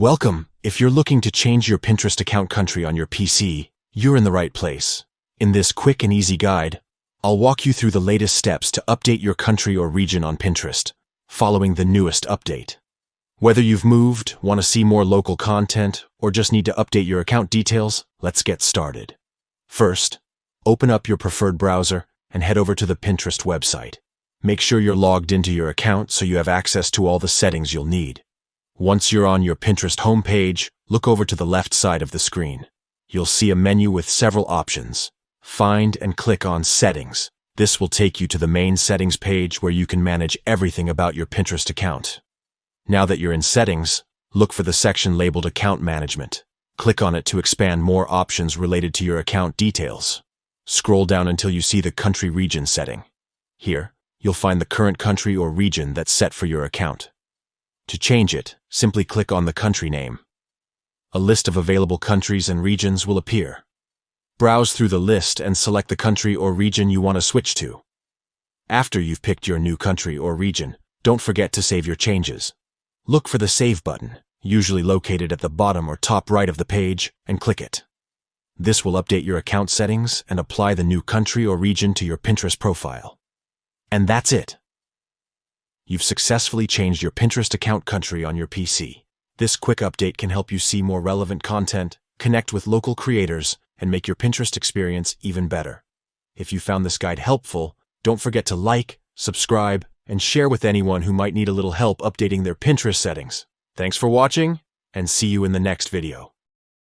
Welcome! If you're looking to change your Pinterest account country on your PC, you're in the right place. In this quick and easy guide, I'll walk you through the latest steps to update your country or region on Pinterest, following the newest update. Whether you've moved, want to see more local content, or just need to update your account details, let's get started. First, open up your preferred browser and head over to the Pinterest website. Make sure you're logged into your account so you have access to all the settings you'll need. Once you're on your Pinterest homepage, look over to the left side of the screen. You'll see a menu with several options. Find and click on Settings. This will take you to the main settings page where you can manage everything about your Pinterest account. Now that you're in Settings, look for the section labeled Account Management. Click on it to expand more options related to your account details. Scroll down until you see the Country Region setting. Here, you'll find the current country or region that's set for your account. To change it, simply click on the country name. A list of available countries and regions will appear. Browse through the list and select the country or region you want to switch to. After you've picked your new country or region, don't forget to save your changes. Look for the Save button, usually located at the bottom or top right of the page, and click it. This will update your account settings and apply the new country or region to your Pinterest profile. And that's it. You've successfully changed your Pinterest account country on your PC. This quick update can help you see more relevant content, connect with local creators, and make your Pinterest experience even better. If you found this guide helpful, don't forget to like, subscribe, and share with anyone who might need a little help updating their Pinterest settings. Thanks for watching, and see you in the next video.